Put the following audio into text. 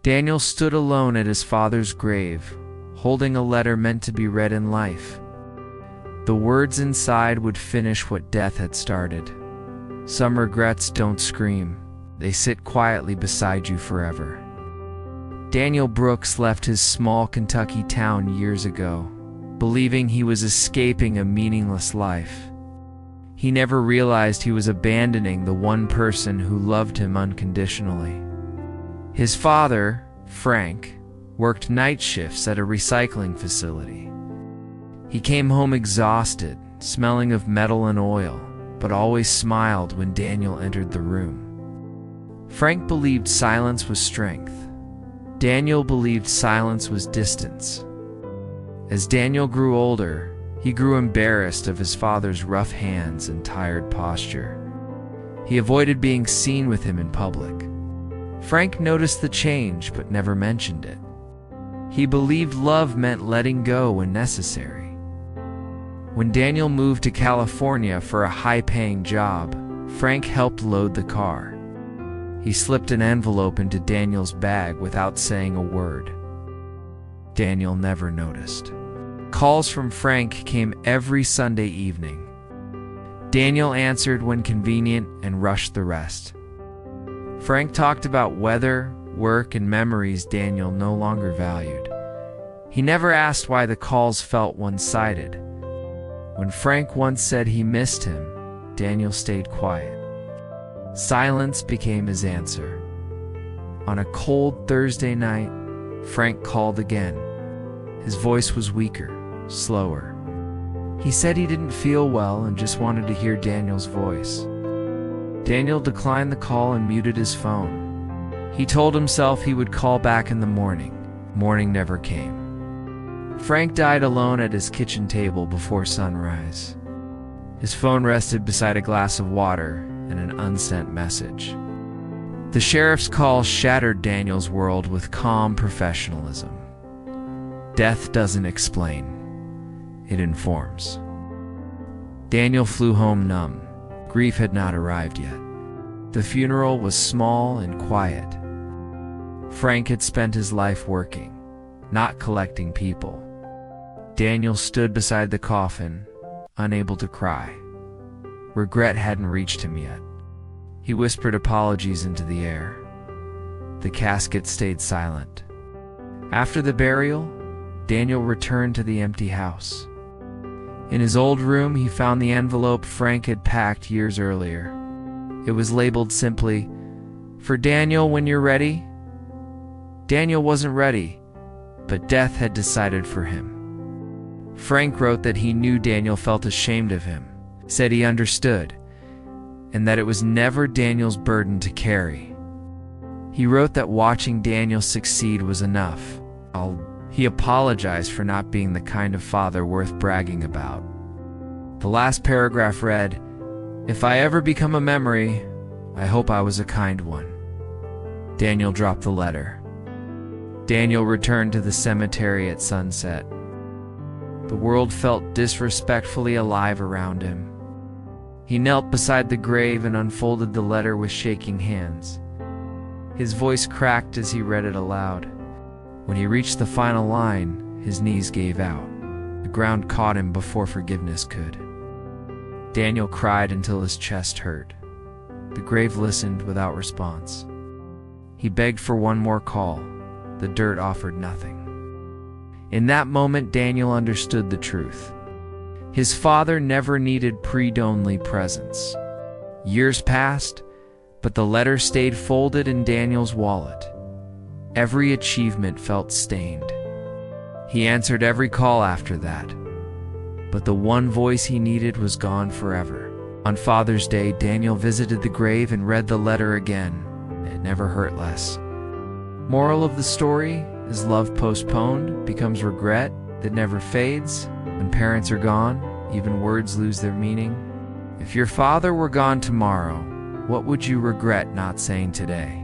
Daniel stood alone at his father's grave, holding a letter meant to be read in life. The words inside would finish what death had started. Some regrets don't scream. They sit quietly beside you forever. Daniel Brooks left his small Kentucky town years ago, believing he was escaping a meaningless life. He never realized he was abandoning the one person who loved him unconditionally. His father, Frank, worked night shifts at a recycling facility. He came home exhausted, smelling of metal and oil, but always smiled when Daniel entered the room. Frank believed silence was strength. Daniel believed silence was distance. As Daniel grew older, he grew embarrassed of his father's rough hands and tired posture. He avoided being seen with him in public. Frank noticed the change but never mentioned it. He believed love meant letting go when necessary. When Daniel moved to California for a high-paying job, Frank helped load the car. He slipped an envelope into Daniel's bag without saying a word. Daniel never noticed. Calls from Frank came every Sunday evening. Daniel answered when convenient and rushed the rest. Frank talked about weather, work, and memories Daniel no longer valued. He never asked why the calls felt one-sided. When Frank once said he missed him, Daniel stayed quiet. Silence became his answer. On a cold Thursday night, Frank called again. His voice was weaker, slower. He said he didn't feel well and just wanted to hear Daniel's voice. Daniel declined the call and muted his phone. He told himself he would call back in the morning. Morning never came. Frank died alone at his kitchen table before sunrise. His phone rested beside a glass of water and an unsent message. The sheriff's call shattered Daniel's world with calm professionalism. Death doesn't explain, it informs. Daniel flew home numb. Grief had not arrived yet. The funeral was small and quiet. Frank had spent his life working, not collecting people. Daniel stood beside the coffin, unable to cry. Regret hadn't reached him yet. He whispered apologies into the air. The casket stayed silent. After the burial, Daniel returned to the empty house. In his old room, he found the envelope Frank had packed years earlier. It was labeled simply, "For Daniel when you're ready." Daniel wasn't ready, but death had decided for him. Frank wrote that he knew Daniel felt ashamed of him, said he understood, and that it was never Daniel's burden to carry. He wrote that watching Daniel succeed was enough. He apologized for not being the kind of father worth bragging about. The last paragraph read, "If I ever become a memory, I hope I was a kind one." Daniel dropped the letter. Daniel returned to the cemetery at sunset. The world felt disrespectfully alive around him. He knelt beside the grave and unfolded the letter with shaking hands. His voice cracked as he read it aloud. When he reached the final line, his knees gave out. The ground caught him before forgiveness could. Daniel cried until his chest hurt. The grave listened without response. He begged for one more call. The dirt offered nothing. In that moment, Daniel understood the truth. His father never needed pre-only presence. Years passed, but the letter stayed folded in Daniel's wallet. Every achievement felt stained. He answered every call after that, but the one voice he needed was gone forever. On Father's Day, Daniel visited the grave and read the letter again. It never hurt less. Moral of the story is love postponed becomes regret that never fades. When parents are gone, even words lose their meaning. If your father were gone tomorrow, what would you regret not saying today?